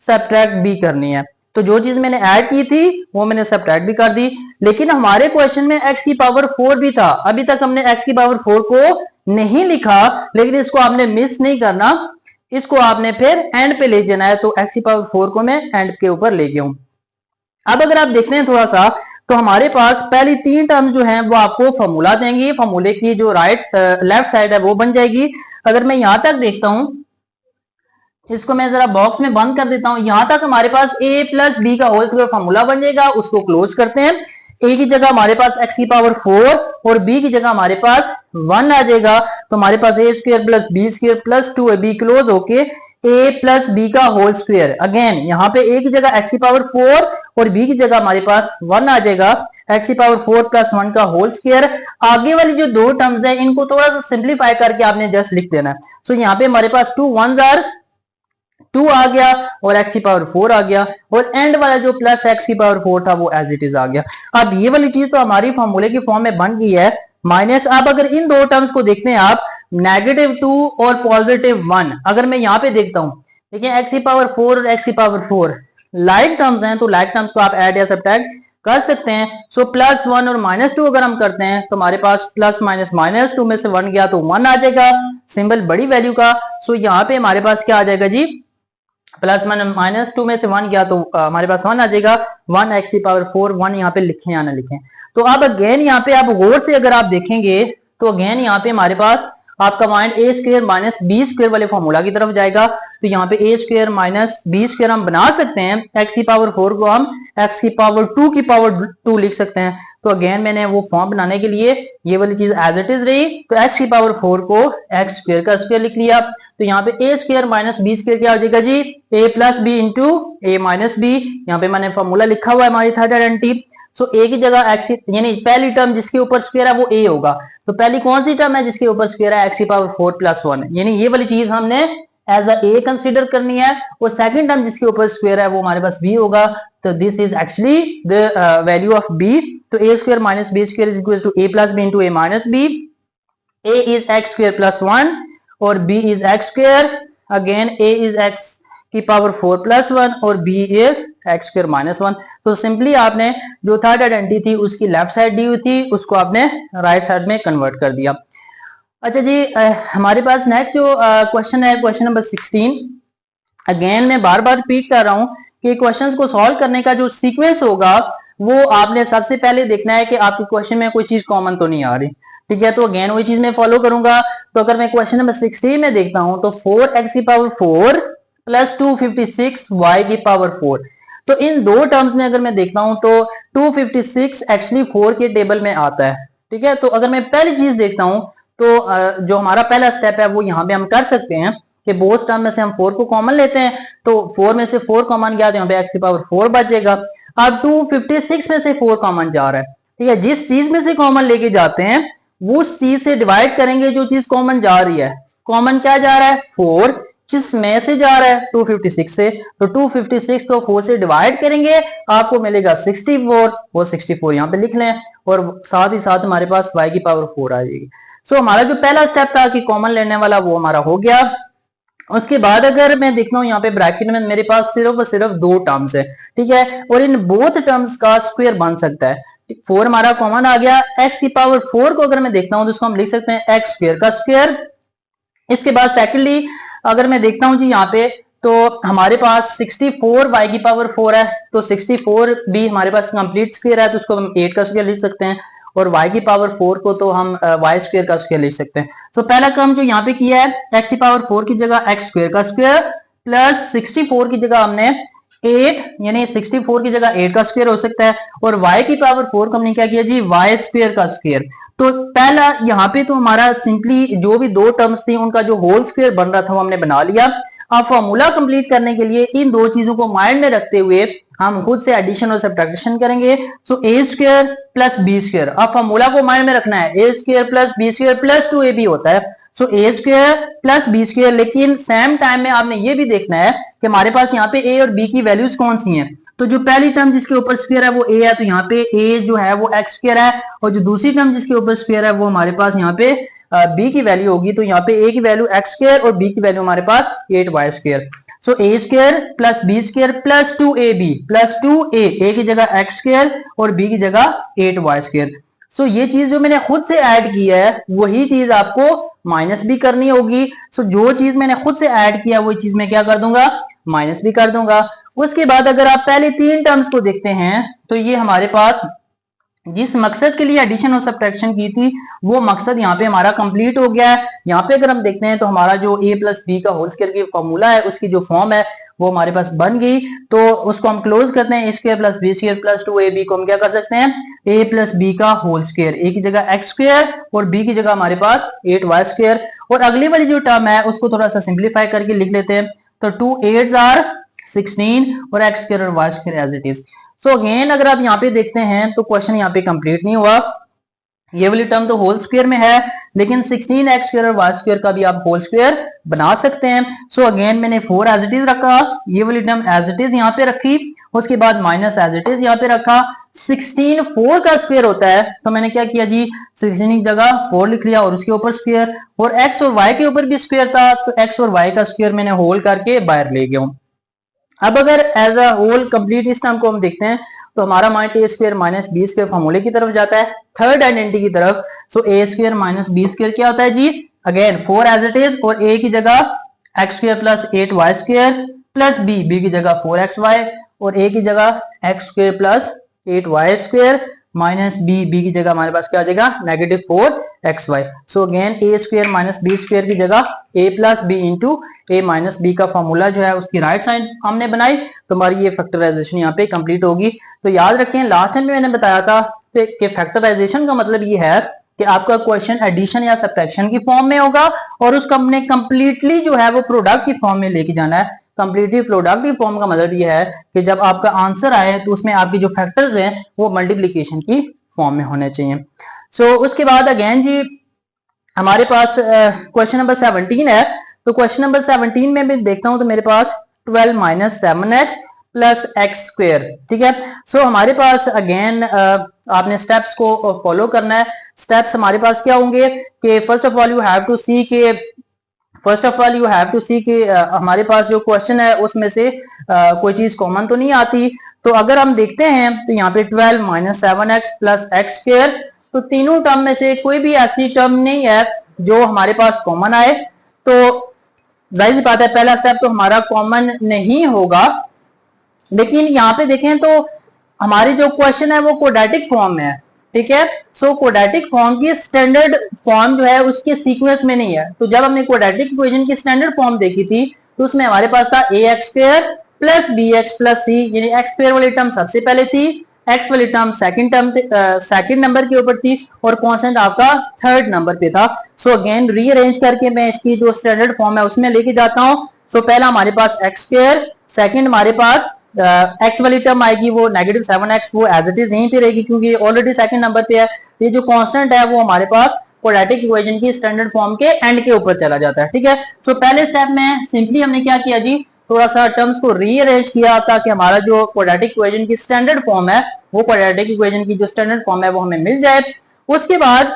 [SPEAKER 1] सब्ट्रैक्ट भी करनी है। तो जो चीज मैंने ऐड की थी वो मैंने सब्ट्रैक्ट भी कर दी, लेकिन हमारे क्वेश्चन में एक्स की पावर 4 भी था। अभी तक हमने एक्स की पावर 4 को नहीं लिखा, लेकिन इसको आपने मिस नहीं करना, इसको आपने फिर एंड पे ले जाना है। तो एक्स की पावर 4 को मैं एंड के ऊपर ले गया हूं। अब अगर आप देखते हैं थोड़ा सा, तो हमारे पास पहली 3 टर्म जो हैं वो आपको फॉर्मूला देंगी, फॉर्मूले की जो लेफ्ट साइड है वो बन जाएगी। अगर मैं यहां तक देखता हूं, इसको मैं जरा बॉक्स में बंद कर देता हूं, यहां तक हमारे पास a प्लस बी का होल स्क्वायर फॉर्मूला बन जाएगा, उसको क्लोज करते हैं। a की जगह हमारे पास x की पावर 4 और b की जगह हमारे पास 1 आ जाएगा, तो हमारे पास a square plus B square plus 2ab close होके a प्लस बी का होल स्क्वायर। अगेन यहाँ पे a की जगह x की पावर 4 और b की जगह हमारे पास 1 आ जाएगा, x की पावर 4 प्लस 1 का होल स्क्वायर। आगे वाली जो दो टर्म्स है इनको थोड़ा सा सिंप्लीफाई करके आपने जस्ट लिख देना है। सो यहाँ पे हमारे पास 2 1s आर 2 आ गया और x की पावर 4 आ गया, और एंड वाला जो प्लस x की पावर 4 था वो एज इट इज आ गया। अब ये वाली चीज तो हमारी फॉर्मूले की फॉर्म में बन गई है, माइनस अब अगर इन दो टर्म्स को देखते हैं आप, -2 और +1, अगर मैं यहाँ पे देखता हूं, देखिए x की पावर 4 और x की पावर 4 लाइक टर्म्स हैं, तो लाइक टर्म्स को आप ऐड या सब्ट्रैक्ट कर सकते हैं। सो +1 और -2 अगर हम करते हैं तो हमारे पास प्लस माइनस -2 में से 1 गया तो 1 आ जाएगा, सिंबल बड़ी वैल्यू का। सो यहाँ पे हमारे पास क्या आ जाएगा जी, प्लस -2 में से 1 गया तो हमारे पास 1 आ जाएगा। 1 एक्स की पावर 4, 1 यहाँ पे लिखें या ना लिखें। तो अब अगेन यहाँ पे आप गौर से अगर आप देखेंगे तो अगेन यहाँ पे हमारे पास आपका mind A square minus B square वाले फॉर्मूला की तरफ जाएगा। तो यहाँ पे A square minus B square हम बना सकते हैं, एक्स की पावर 4 को हम एक्स की पावर 2 की पावर 2 लिख सकते हैं। तो अगेन मैंने वो फॉर्म बनाने के लिए ये वाली चीज एज इट इज रही, तो एक्स की पावर 4 को एक्स स्क्वायर का स्क्वायर लिख लिया। तो यहाँ पे A square minus B square क्या हो जाएगा जी, ए plus B into A minus B. यहाँ पे मैंने फॉर्मूला लिखा हुआ है हमारी थर्ड आइडेंटिटी। सो ए की जगह एक्स, यानी पहली टर्म जिसके ऊपर स्क्वायर है वो ए होगा, तो पहली कौन सी टर्म है जिसके ऊपर स्क्वायर है, एक्स की पावर 4 प्लस 1, यानी ये वाली चीज हमने एज अ ए कंसीडर करनी है, और सेकंड टर्म जिसके ऊपर स्क्वायर है वो हमारे पास बी होगा। तो this is actually the value of B. तो A square minus B square is equal to A plus B into A minus B. A is X square plus 1 और B is X square. Again A is X की power 4 plus 1 और B is X square minus 1। तो simply आपने जो third identity थी उसकी left side दी हुई थी उसको आपने राइट साइड में कन्वर्ट कर दिया। अच्छा जी, हमारे पास नेक्स्ट जो क्वेश्चन है क्वेश्चन नंबर 16। अगेन मैं बार बार रिपीट कर रहा हूं कि क्वेश्चंस को सॉल्व करने का जो सीक्वेंस होगा वो आपने सबसे पहले देखना है कि आपके क्वेश्चन में कोई चीज कॉमन तो नहीं आ रही, ठीक है। तो अगेन वही चीज मैं फॉलो करूंगा। तो अगर मैं क्वेश्चन नंबर 16 में देखता हूं तो 4x की पावर 4 प्लस 256 y की पावर 4, तो इन दो टर्म्स में अगर मैं देखता हूं तो 256 एक्चुअली 4 के टेबल में आता है, ठीक है। तो अगर मैं पहली चीज देखता हूं तो जो हमारा पहला स्टेप है वो यहाँ पे हम कर सकते हैं कि बोथ टर्म में से हम 4 को कॉमन लेते हैं, तो 4 में से 4 कॉमन गया तो यहाँ पे x की पावर 4 बचेगा। अब 256 में से 4 कॉमन जा रहा है, ठीक है। जिस चीज में से कॉमन लेके जाते हैं वो चीज से डिवाइड करेंगे जो चीज कॉमन जा रही है, कॉमन क्या जा रहा है 4, किस में से जा रहा है 256 से, तो 256 को 4 से डिवाइड करेंगे आपको मिलेगा 64, वो 64 यहाँ पे लिख लें और साथ ही साथ हमारे पास y की पावर 4 आ जाएगी। सो हमारा जो पहला स्टेप था कि कॉमन लेने वाला वो हमारा हो गया। उसके बाद अगर मैं देखता हूँ यहाँ पे ब्रैकेट में मेरे पास सिर्फ और सिर्फ 2 टर्म्स है, ठीक है, और इन बोथ टर्म्स का स्क्वायर बन सकता है। 4 हमारा कॉमन आ गया, x की पावर 4 को अगर मैं देखता हूँ तो उसको हम लिख सकते हैं x स्क्वायर का स्क्वायर। इसके बाद सेकेंडली अगर मैं देखता हूँ जी यहाँ पे तो हमारे पास 64 y की पावर 4 है, तो 64 भी हमारे पास कंप्लीट स्क्वायर है तो उसको हम 8 का स्क्वायर लिख सकते हैं, और y की पावर 4 को तो हम y स्क्वायर का स्क्वायर लिख सकते हैं। तो पहला काम जो यहाँ पे किया है x की पावर 4 की जगह x स्क्वायर का स्क्वायर प्लस 64 की जगह हमने 8 यानी 64 की जगह 8 का स्क्वायर हो सकता है, और y की पावर 4 को हमने क्या किया जी y स्क्वायर का स्क्वायर। तो पहला यहाँ पे तो हमारा सिंपली जो भी 2 टर्म्स थी उनका जो होल स्क्वायर बन रहा था वो हमने बना लिया। अब फॉर्मूला कंप्लीट करने के लिए इन 2 चीजों को माइंड में रखते हुए हम खुद से एडिशन और सब्ट्रैक्शन करेंगे। So A square plus B square, अब फॉर्मूला को माइंड में रखना है, A square plus B square plus 2ab होता है, so A square plus B square. लेकिन सेम टाइम में आपने ये भी देखना है कि हमारे पास यहाँ पे ए और बी की वैल्यूज कौन सी हैं। तो जो पहली टर्म जिसके ऊपर स्क्वायर है वो a है, तो यहाँ पे a जो है वो x स्क्वायर है, और जो दूसरी टर्म जिसके ऊपर स्क्वायर है वो हमारे पास यहाँ पे b की वैल्यू होगी, तो यहाँ पे a की वैल्यू x स्क्वायर और b की वैल्यू हमारे पास 8y square. So a square plus b square plus 2ab plus 2a की जगह x स्क्वायर और b की जगह 8y स्क्वायर। सो ये चीज जो मैंने खुद से ऐड किया है वही चीज आपको माइनस भी करनी होगी। सो जो चीज मैंने खुद से ऐड किया वही चीज मैं क्या कर दूंगा माइनस भी कर दूंगा। उसके बाद अगर आप पहले 3 टर्म्स को देखते हैं तो ये हमारे पास जिस मकसद के लिए एडिशन और सब्ट्रैक्शन की थी वो मकसद यहाँ पे हमारा कंप्लीट हो गया है। यहाँ पे अगर हम देखते हैं तो हमारा जो a प्लस बी का होल स्क्वायर की फॉर्मूला है उसकी जो फॉर्म है वो हमारे पास बन गई, तो उसको हम क्लोज करते हैं, a square plus B square plus 2ab को हम क्या कर सकते हैं a प्लस बी का होल स्क्वायर, a की जगह x स्क्वायर और b की जगह हमारे पास 8y स्क्वायर। और अगली वाली जो टर्म है उसको थोड़ा सा सिंप्लीफाई करके लिख लेते हैं, तो 2 8s आर 16 और x स्क्वायर और y square as it is. So again अगर आप यहाँ पे देखते हैं तो क्वेश्चन यहाँ पे कंप्लीट नहीं हुआ, ये वाली टर्म तो होल स्क्वायर में है लेकिन 16x स्क्वायर और y स्क्वायर का भी आप होल स्क्वायर बना सकते हैं। सो अगेन मैंने 4 एज इट इज रखा, ये वाली टर्म एज इट इज यहाँ पे रखी, उसके बाद माइनस एज इट इज यहाँ पे रखा। 16 4 का स्क्वायर होता है तो मैंने क्या किया जी 16 की जगह 4 लिख लिया और उसके ऊपर स्क्वायर, और x और y के ऊपर भी स्क्वायर था तो x और y का स्क्वायर मैंने होल करके बाहर ले गया हूँ। अब अगर एज अ होल कंप्लीट इस टर्म को हम देखते हैं तो हमारा mind A square minus B square फॉर्मूले की तरफ जाता है, थर्ड आइडेंटिटी की तरफ। So A square minus B square क्या होता है जी अगेन 4 एज इट इज, और a की जगह x square plus 8y square plus b की जगह 4xy और a की जगह x square plus 8y square minus b की जगह हमारे पास क्या आ जाएगा negative 4xy। So again a square minus B square की जगह a plus B into a minus B का फॉर्मूला जो है उसकी राइट साइड हमने बनाई, तो हमारी ये फैक्टराइजेशन यहाँ पे कंप्लीट होगी। तो याद रखें लास्ट टाइम मैंने बताया था कि फैक्टराइजेशन का मतलब ये है कि आपका क्वेश्चन एडिशन या सब्ट्रैक्शन की फॉर्म में होगा और उसको हमने कंप्लीटली जो है वो प्रोडक्ट की फॉर्म में लेके जाना है। कंप्लीटली प्रोडक्टिव फॉर्म का मतलब ये है कि जब आपका आंसर आए तो उसमें आपकी जो फैक्टर्स हैं वो मल्टीप्लिकेशन की फॉर्म में होने चाहिए। सो उसके बाद अगेन जी हमारे पास क्वेश्चन नंबर 17 है, तो क्वेश्चन नंबर 17 में भी देखता हूं तो मेरे पास 12 minus 7x plus X square, ठीक है। सो हमारे पास अगेन आपने स्टेप्स को फॉलो करना है। स्टेप्स हमारे पास क्या होंगे कि first of all you have to see के हमारे पास जो क्वेश्चन है उसमें से कोई चीज कॉमन तो नहीं आती। तो अगर हम देखते हैं तो यहाँ पे 12 minus 7x plus X square, तो तीनों टर्म में से कोई भी ऐसी टर्म नहीं है जो हमारे पास कॉमन आए, तो जाहिर सी बात है पहला स्टेप तो हमारा कॉमन नहीं होगा। लेकिन यहाँ पे देखें तो हमारी जो क्वेश्चन है वो क्वाड्रेटिक फॉर्म में है, ठीक है। सो क्वाड्रेटिक फॉर्म की स्टैंडर्ड फॉर्म जो है उसके सीक्वेंस में नहीं है। तो जब हमने क्वाड्रेटिक इक्वेशन की स्टैंडर्ड फॉर्म देखी थी तो उसमें हमारे पास था ax square plus bx plus c, यानी x स्क्वायर वाली टर्म सबसे पहले थी, x वाली टर्म सेकंड नंबर के ऊपर थी और कांस्टेंट आपका थर्ड नंबर पे था। सो अगेन रीअरेंज करके मैं इसकी जो स्टैंडर्ड फॉर्म है उसमें लेके जाता हूँ। सो पहला हमारे पास x स्क्वायर, सेकंड हमारे पास x वाली टर्म आएगी वो नेगेटिव 7x, वो एज इट इज यहीं पे रहेगी क्योंकि ऑलरेडी सेकंड नंबर पे है। ये जो कांस्टेंट है वो हमारे पास क्वाड्रेटिक इक्वेशन की स्टैंडर्ड फॉर्म के एंड के ऊपर चला जाता है। ठीक है, सो पहले स्टेप में सिंपली हमने क्या किया जी, थोड़ा सा टर्म्स को रीअरेंज किया ताकि हमारा जो क्वाड्रेटिक इक्वेशन की स्टैंडर्ड फॉर्म है, वो क्वाड्रेटिक इक्वेशन की जो स्टैंडर्ड फॉर्म है वो हमें मिल जाए। उसके बाद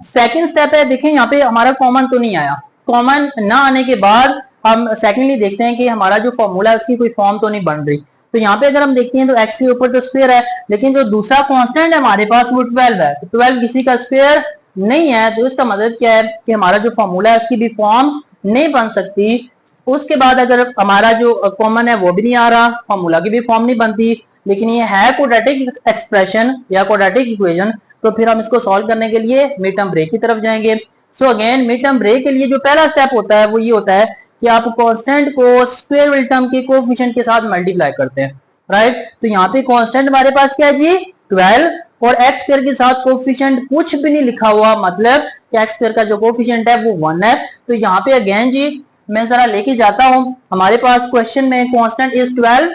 [SPEAKER 1] सेकंड स्टेप है, देखें यहाँ पे हमारा कॉमन तो नहीं आया, कॉमन ना आने के बाद हम सेकेंडली देखते हैं कि हमारा जो फॉर्मूला है उसकी कोई फॉर्म तो नहीं बन रही। तो यहाँ पे अगर हम देखते हैं तो x के ऊपर तो स्क्वायर है, लेकिन जो दूसरा कांस्टेंट है हमारे पास वो 12 है, तो 12 किसी का स्क्वायर नहीं है, तो इसका मतलब क्या है कि हमारा जो फॉर्मूला है उसकी भी फॉर्म नहीं बन सकती। उसके बाद अगर हमारा जो कॉमन है वो भी नहीं आ रहा, फॉर्मूला की भी फॉर्म नहीं बनती, लेकिन ये है क्वाड्रेटिक एक्सप्रेशन या क्वाड्रेटिक इक्वेशन, तो फिर हम इसको सॉल्व करने के लिए मिड टर्म ब्रेक की तरफ जाएंगे। So again mid term break के लिए जो पहला स्टेप होता है वो ये होता है कि आप कांस्टेंट को स्क्वायर वाली टर्म के कोएफिशिएंट के साथ मल्टीप्लाई करते हैं, राइट। तो यहाँ पे कांस्टेंट हमारे पास क्या है जी, 12, और एक्स स्क्वायर के साथ कोएफिशिएंट कुछ भी नहीं लिखा हुआ, मतलब कि एक्स स्क्वायर का जो कोएफिशिएंट है वो 1 है। तो यहाँ पे अगेन जी मैं जरा लेके जाता हूँ, हमारे पास क्वेश्चन में कांस्टेंट इज 12,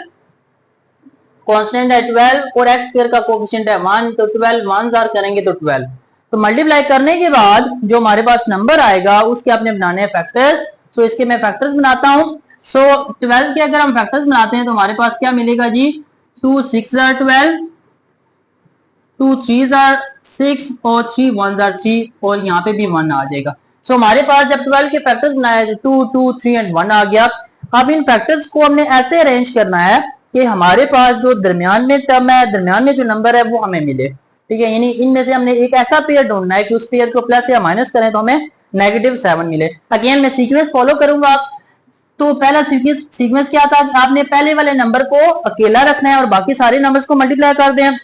[SPEAKER 1] कांस्टेंट है 12 और एक्स स्क्वायर का कोएफिशिएंट है 1, तो 12 1 जार करेंगे तो 12, तो मल्टीप्लाई करने के बाद जो हमारे पास नंबर आएगा उसके आपने बनाने हैं फैक्टर्स। सो इसके मैं फैक्टर्स बनाता हूं। सो 12 के अगर हम फैक्टर्स बनाते हैं तो हमारे पास क्या मिलेगा जी, 2 6 are 12, 2 3 are 6 और 3 1 are 3, और यहाँ पे भी 1 आ जाएगा। सो हमारे पास जब 12 के फैक्टर्स बनाए 2 2 3 एंड 1 आ गया। अब इन फैक्टर्स को हमने ऐसे अरेंज करना है कि हमारे पास जो दरमियान में टर्म है, दरमियान में जो नंबर है वो हमें मिले। ठीक है, यानी इनमें से हमने एक ऐसा पेयर ढूंढना है कि उस पेयर को प्लस या माइनस करें तो हमें -7 मिले। अगेन मैं सीक्वेंस फॉलो करूंगा। तो पहला सीक्वेंस क्या था, आपने पहले वाले नंबर को अकेला रखना है और बाकी सारे नंबर्स को मल्टीप्लाई कर दें।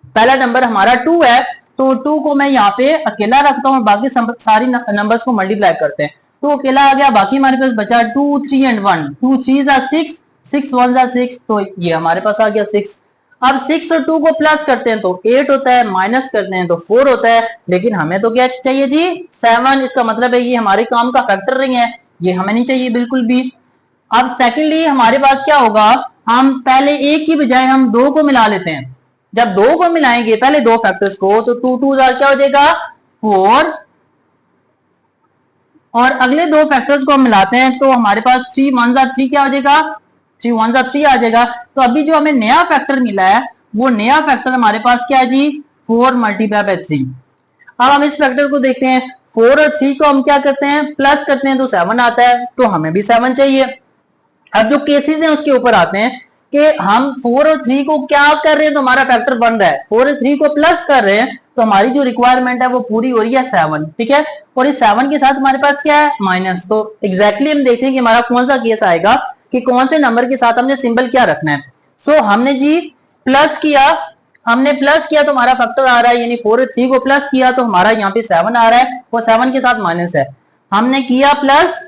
[SPEAKER 1] पहला नंबर हमारा 2 है, तो 2 को मैं यहाँ पे अकेला रखता हूँ और बाकी सारी नंबर्स को मल्टीप्लाई करते हैं। तो अकेला आ गया, बाकी हमारे पास बचा 2 3 एंड 1, 2 3 are 6, 6 1 are 6, तो ये हमारे पास आ गया 6। अब 6 और 2 को प्लस करते हैं तो 8 होता है, माइनस करते हैं तो 4 होता है, लेकिन हमें तो क्या चाहिए जी, 7। इसका मतलब है ये हमारे काम का फैक्टर नहीं है, ये हमें नहीं चाहिए बिल्कुल भी। अब सेकेंडली हमारे पास क्या होगा, हम पहले एक की बजाय हम 2 को मिला लेते हैं। जब 2 को मिलाएंगे पहले 2 फैक्टर्स को, तो 2 2 क्या हो जाएगा 4, और अगले 2 फैक्टर्स को हम मिलाते हैं तो हमारे पास 3 1 3 क्या हो जाएगा, 3 1 3 आ जाएगा। तो अभी जो हमें नया फैक्टर मिला है वो नया फैक्टर हमारे पास क्या है जी, 4 मल्टीप्लाई बाय 3। अब हम इस फैक्टर को देखते हैं, 4 और 3 को हम क्या करते हैं, प्लस करते हैं तो 7 आता है, तो हमें भी 7 चाहिए। अब जो केसेस हैं उसके ऊपर आते हैं कि हम 4 और 3 को क्या कर रहे हैं तो हमारा फैक्टर बन रहा है, 4 और 3 को प्लस कर रहे हैं तो हमारी जो रिक्वायरमेंट है वो पूरी हो रही है 7। ठीक है, और इस 7 के साथ हमारे पास क्या है, माइनस। तो एग्जैक्टली हम देखते हैं कि हमारा कौन सा केस आएगा कि कौन से नंबर के साथ हमने सिंबल क्या रखना है। सो हमने जी प्लस किया, हमने प्लस किया तो हमारा फैक्टर आ रहा है, यानी 4 और 3 को प्लस किया तो हमारा यहाँ पे 7 आ रहा है और 7 के साथ माइनस है। हमने किया प्लस,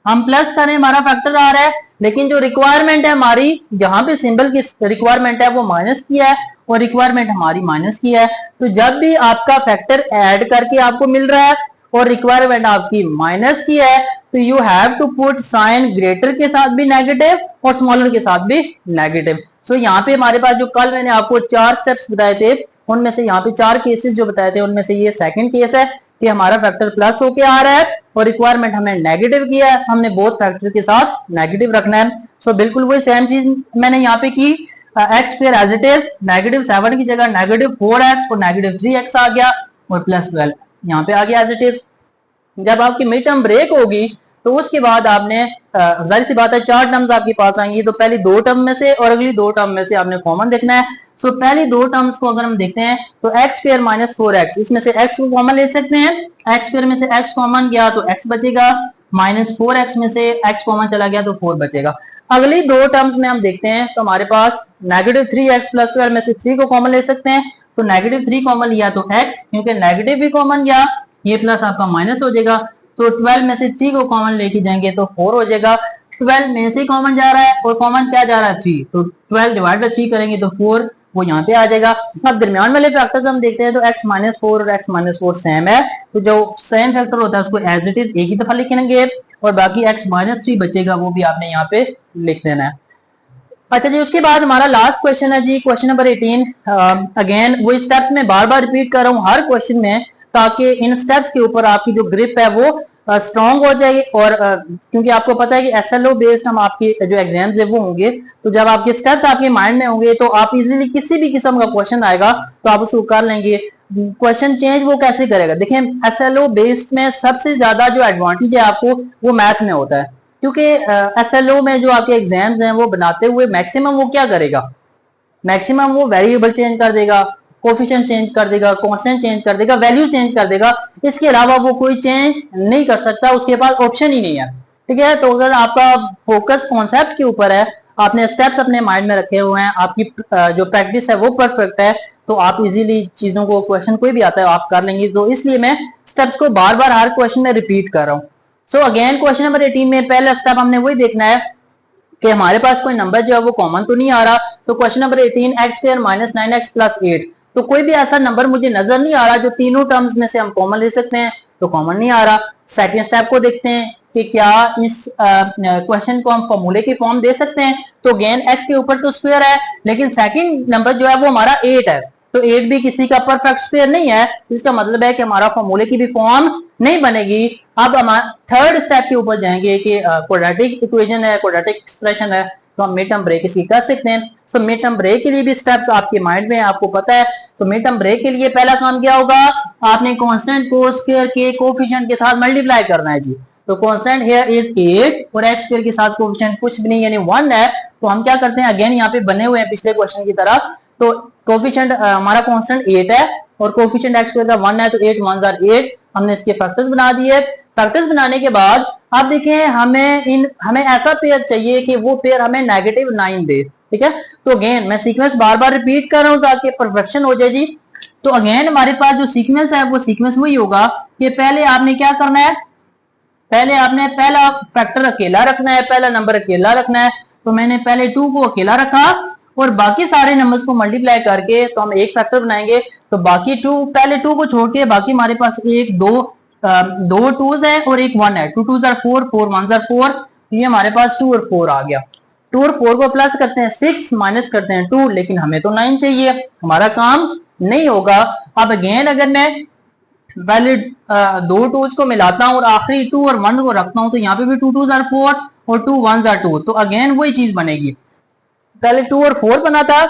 [SPEAKER 1] हम प्लस करें हमारा फैक्टर आ रहा है, लेकिन जो रिक्वायरमेंट है हमारी, जहां पे सिंबल की रिक्वायरमेंट है वो माइनस की है और रिक्वायरमेंट हमारी माइनस की है। तो जब भी आपका फैक्टर ऐड करके आपको मिल रहा है और रिक्वायरमेंट आपकी माइनस की है, तो you have to put sign greater के साथ भी नेगेटिव और स्मॉलर के साथ भी नेगेटिव। सो यहाँ पे हमारे पास जो कल मैंने आपको 4 स्टेप्स बताए थे उनमें से यहाँ पे 4 केसेस जो बताए थे उनमें से ये सेकंड केस है कि हमारा फैक्टर प्लस होके आ रहा है और रिक्वायरमेंट हमने नेगेटिव किया है, हमने बोथ फैक्टर के साथ नेगेटिव रखना है। सो बिल्कुल वही सेम चीज मैंने यहाँ पे की, X square as it is, -7 की जगह -4x और -3x आ गया और +12 यहाँ पे आ गया एज इट इज। जब आपकी मिड टर्म ब्रेक होगी तो उसके बाद आपने जाहिर सी बात है 4 टर्म्स आपके पास आएंगी, तो पहली 2 टर्म में से और अगली 2 टर्म में से आपने कॉमन देखना है। सो पहली 2 टर्म्स को अगर हम देखते हैं तो x स्क्वायर -4x, इसमें से x को कॉमन ले सकते हैं, x स्क्वायर में से x कॉमन गया तो x बचेगा, -4x में से x कॉमन चला गया तो 4 बचेगा। अगली 2 टर्म्स में हम देखते हैं तो हमारे पास -3x + 12 में से 3 को कॉमन ले सकते हैं, तो -3 कॉमन लिया तो x, क्योंकि नेगेटिव भी कॉमन गया, ये प्लस आपका माइनस हो जाएगा। तो 12 में से 3 को कॉमन लेके जाएंगे तो 4 हो जाएगा। 12 में से कॉमन जा रहा है और कॉमन क्या जा रहा है 3, तो 12 डिवाइड बाय 3 करेंगे तो 4 वो यहाँ पे आ जाएगा। अब दरमियान वाले फैक्टर्स हम देखते हैं तो x - 4 और x - 4 सेम है, तो जो सेम फैक्टर होता है उसको एज इट इज एक ही दफा लिखेंगे और बाकी x - 3 बचेगा वो भी आपने यहाँ पे लिख देना है। अच्छा जी, उसके बाद हमारा लास्ट क्वेश्चन है जी, क्वेश्चन नंबर 18। अगेन वही स्टेप्स में बार बार रिपीट कर रहा हूँ हर क्वेश्चन में ताकि इन स्टेप्स के ऊपर आपकी जो ग्रिप है वो स्ट्रॉन्ग हो जाएगी। और क्योंकि आपको पता है कि एसएलओ बेस्ड हम आपके जो एग्जाम्स है वो होंगे, तो जब आपके स्टेप्स आपके माइंड में होंगे तो आप इजीली किसी भी किस्म का क्वेश्चन आएगा तो आप उसको कर लेंगे। क्वेश्चन चेंज वो कैसे करेगा, देखिए एसएलओ बेस्ड में सबसे ज्यादा जो एडवांटेज है आपको वो मैथ में होता है, क्योंकि एसएलओ में जो आपके एग्जाम्स हैं वो बनाते हुए मैक्सिमम वो क्या करेगा, मैक्सिमम वो वेरिएबल चेंज कर देगा, कोफिशिएंट चेंज कर देगा, कांस्टेंट चेंज कर देगा, वैल्यू चेंज कर देगा, इसके अलावा वो कोई चेंज नहीं कर सकता, उसके पास ऑप्शन ही नहीं है। ठीक है, तो अगर आपका फोकस कॉन्सेप्ट के ऊपर है, आपने स्टेप्स अपने माइंड में रखे हुए हैं, आपकी जो प्रैक्टिस है वो परफेक्ट है, तो आप इजीली चीजों को, क्वेश्चन कोई भी आता है आप कर लेंगे। तो इसलिए मैं स्टेप्स को बार बार हर क्वेश्चन में रिपीट कर रहा हूँ। सो अगेन क्वेश्चन नंबर 18 में पहला स्टेप हमने वही देखना है कि हमारे पास कोई नंबर जो है वो कॉमन तो नहीं आ रहा। तो question number 18 x square minus 9x plus 8, तो कोई भी ऐसा नंबर मुझे नजर नहीं आ रहा जो तीनों टर्म्स में से हम कॉमन ले सकते हैं, तो कॉमन नहीं आ रहा। सेकंड स्टेप को देखते हैं कि क्या इस क्वेश्चन को हम फॉर्मूले की फॉर्म दे सकते हैं। तो अगेन एक्स के ऊपर तो स्क्वायर है, लेकिन सेकंड नंबर जो है वो हमारा 8 है, तो 8 भी किसी का परफेक्ट स्क्वायर नहीं है, इसका मतलब है कि हमारा फॉर्मूले की भी फॉर्म नहीं बनेगी। अब हम थर्ड स्टेप के ऊपर जाएंगे कि क्वाड्रेटिक इक्वेशन है, क्वाड्रेटिक एक्सप्रेशन है, तो हम मिड टर्म ब्रेक इसकी कर सकते हैं। तो मिड टर्म ब्रेक के लिए भी स्टेप्स आपके माइंड में आपको पता है। तो मिड टर्म ब्रेक के लिए पहला काम क्या होगा, आपने कांस्टेंट को स्क्वायर के कोफिशिएंट के साथ मल्टीप्लाई करना है जी। तो कांस्टेंट हियर इज 8 और एक्स स्क्वायर के साथ कोफिशिएंट कुछ भी नहीं यानी 1 है, तो हम क्या करते हैं, अगेन यहाँ पे बने हुए हैं पिछले क्वेश्चन की तरह, तो कोफिशिएंट हमारा कांस्टेंट 8 है और कोफिशिएंट एक्स स्क्वायर का 1 है, तो 8 1 आर 8, हमने इसके फैक्टर्स बना दिए। फैक्टर्स बनाने के बाद आप देखें हमें ऐसा पेयर चाहिए कि वो पेयर हमें नेगेटिव 9 दे। ठीक है, तो अगेन मैं सीक्वेंस बार बार रिपीट कर रहा हूं ताकि परफेक्शन हो जाए जी। तो अगेन हमारे पास जो सीक्वेंस है वो सीक्वेंस वही होगा कि पहले आपने क्या करना है, पहले आपने पहला फैक्टर अकेला रखना है, पहला नंबर अकेला रखना है। तो मैंने पहले 2 को अकेला रखा और बाकी सारे नंबर्स को मल्टीप्लाई करके तो हम एक फैक्टर बनाएंगे। तो बाकी 2, पहले 2 को छोड़ के बाकी हमारे पास 1 2 दो 2s है और एक 1 है, 2 2s आर 4 4 1s आर 4, ये हमारे पास 2 और 4 आ गया। 2 और 4 को प्लस करते हैं 6 माइनस करते हैं 2, लेकिन हमें तो 9 चाहिए, हमारा काम नहीं होगा। अब अगेन अगर मैं पहले 2 2s को मिलाता हूं और आखिरी 2 और 1 को रखता हूं, तो यहाँ पे भी 2 2s आर 4 और 2 1s आर 2, तो अगेन वही चीज बनेगी। पहले 2 और 4 बना था,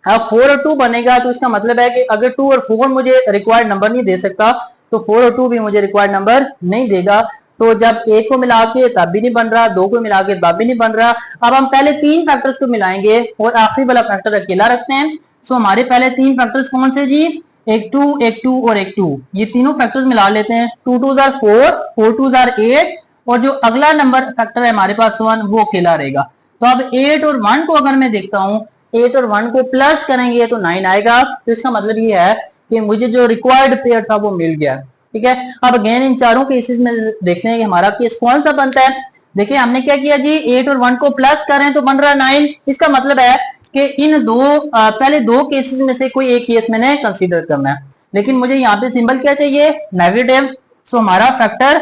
[SPEAKER 1] अब 4 और 2 बनेगा, तो इसका मतलब है कि अगर 2 और 4 मुझे रिक्वायर्ड नंबर नहीं दे सकता, तो 4 और 2 भी मुझे रिक्वायर्ड नंबर नहीं देगा। तो जब एक को मिला के तब भी नहीं बन रहा, 2 को मिला के तब भी नहीं बन रहा। अब हम पहले 3 फैक्टर्स को मिलाएंगे और आखिरी वाला फैक्टर अकेला रखते हैं। सो हमारे पहले 3 फैक्टर्स कौन से जी, एक 2 और एक 2, ये तीनों फैक्टर्स मिला लेते हैं। 2 2s आर 4 4 2s आर 8 और जो अगला नंबर फैक्टर है हमारे पास 1, वो अकेला रहेगा। तो अब 8 और 1 को अगर मैं देखता हूं, 8 और 1 को प्लस करेंगे तो 9 आएगा, तो इसका मतलब ये है कि मुझे जो रिक्वायर्ड पेयर था वो मिल गया। ठीक है, अब अगेन इन चारों केसेस में देखते हैं कि हमारा केस कौन सा बनता है। देखिए हमने क्या किया जी, 8 और 1 को प्लस करें तो बन रहा 9, इसका मतलब है कि इन पहले दो केसेस में से कोई एक केस मैंने कंसीडर करना है, लेकिन मुझे यहाँ पे सिंबल क्या चाहिए, नेगेटिव। सो हमारा फैक्टर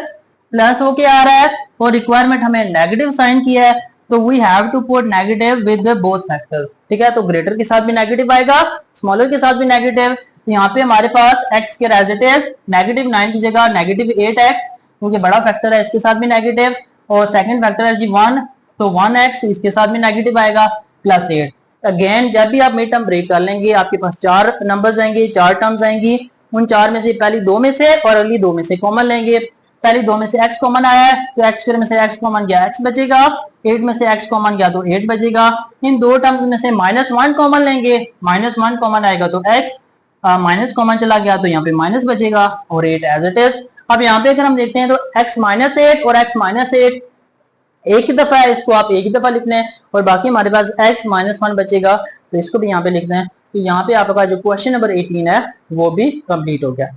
[SPEAKER 1] प्लस होके आ रहा है और रिक्वायरमेंट हमें नेगेटिव साइन किया है, तो we have to put negative with both factors. ठीक है, तो ग्रेटर के साथ भी नेगेटिव आएगा, स्मॉलर के साथ भी नेगेटिव। यहाँ पे हमारे पास x के एज इट इज नेगेटिव 9 की जगह नेगेटिव 8x, क्योंकि बड़ा फैक्टर है इसके साथ भी नेगेटिव, और सेकंड फैक्टर है जी 1, तो 1x इसके साथ भी नेगेटिव आएगा प्लस 8। अगेन जब भी आप मिड टर्म ब्रेक कर लेंगे आपके पास 4 नंबर्स आएंगे, 4 टर्म्स आएंगी, उन 4 में से पहली 2 में से और अगली 2 में से कॉमन लेंगे। पहली 2 में से x कॉमन आया है तो x स्क्वायर में से x कॉमन गया, x बचेगा, 8 में से x कॉमन गया तो 8 बचेगा। इन दो टर्म्स में से -1 कॉमन लेंगे, -1 कॉमन आएगा तो x, माइनस कॉमन चला गया तो यहाँ पे माइनस बचेगा और 8 एज इट इज। अब यहाँ पे अगर हम देखते हैं तो x -8 और x -8 एक ही दफा है, इसको आप एक ही दफा लिखना है और बाकी हमारे पास x -1 बचेगा, तो इसको भी यहाँ पे लिखना है। तो यहाँ पे आपका जो क्वेश्चन नंबर 18 है वो भी कंप्लीट हो गया।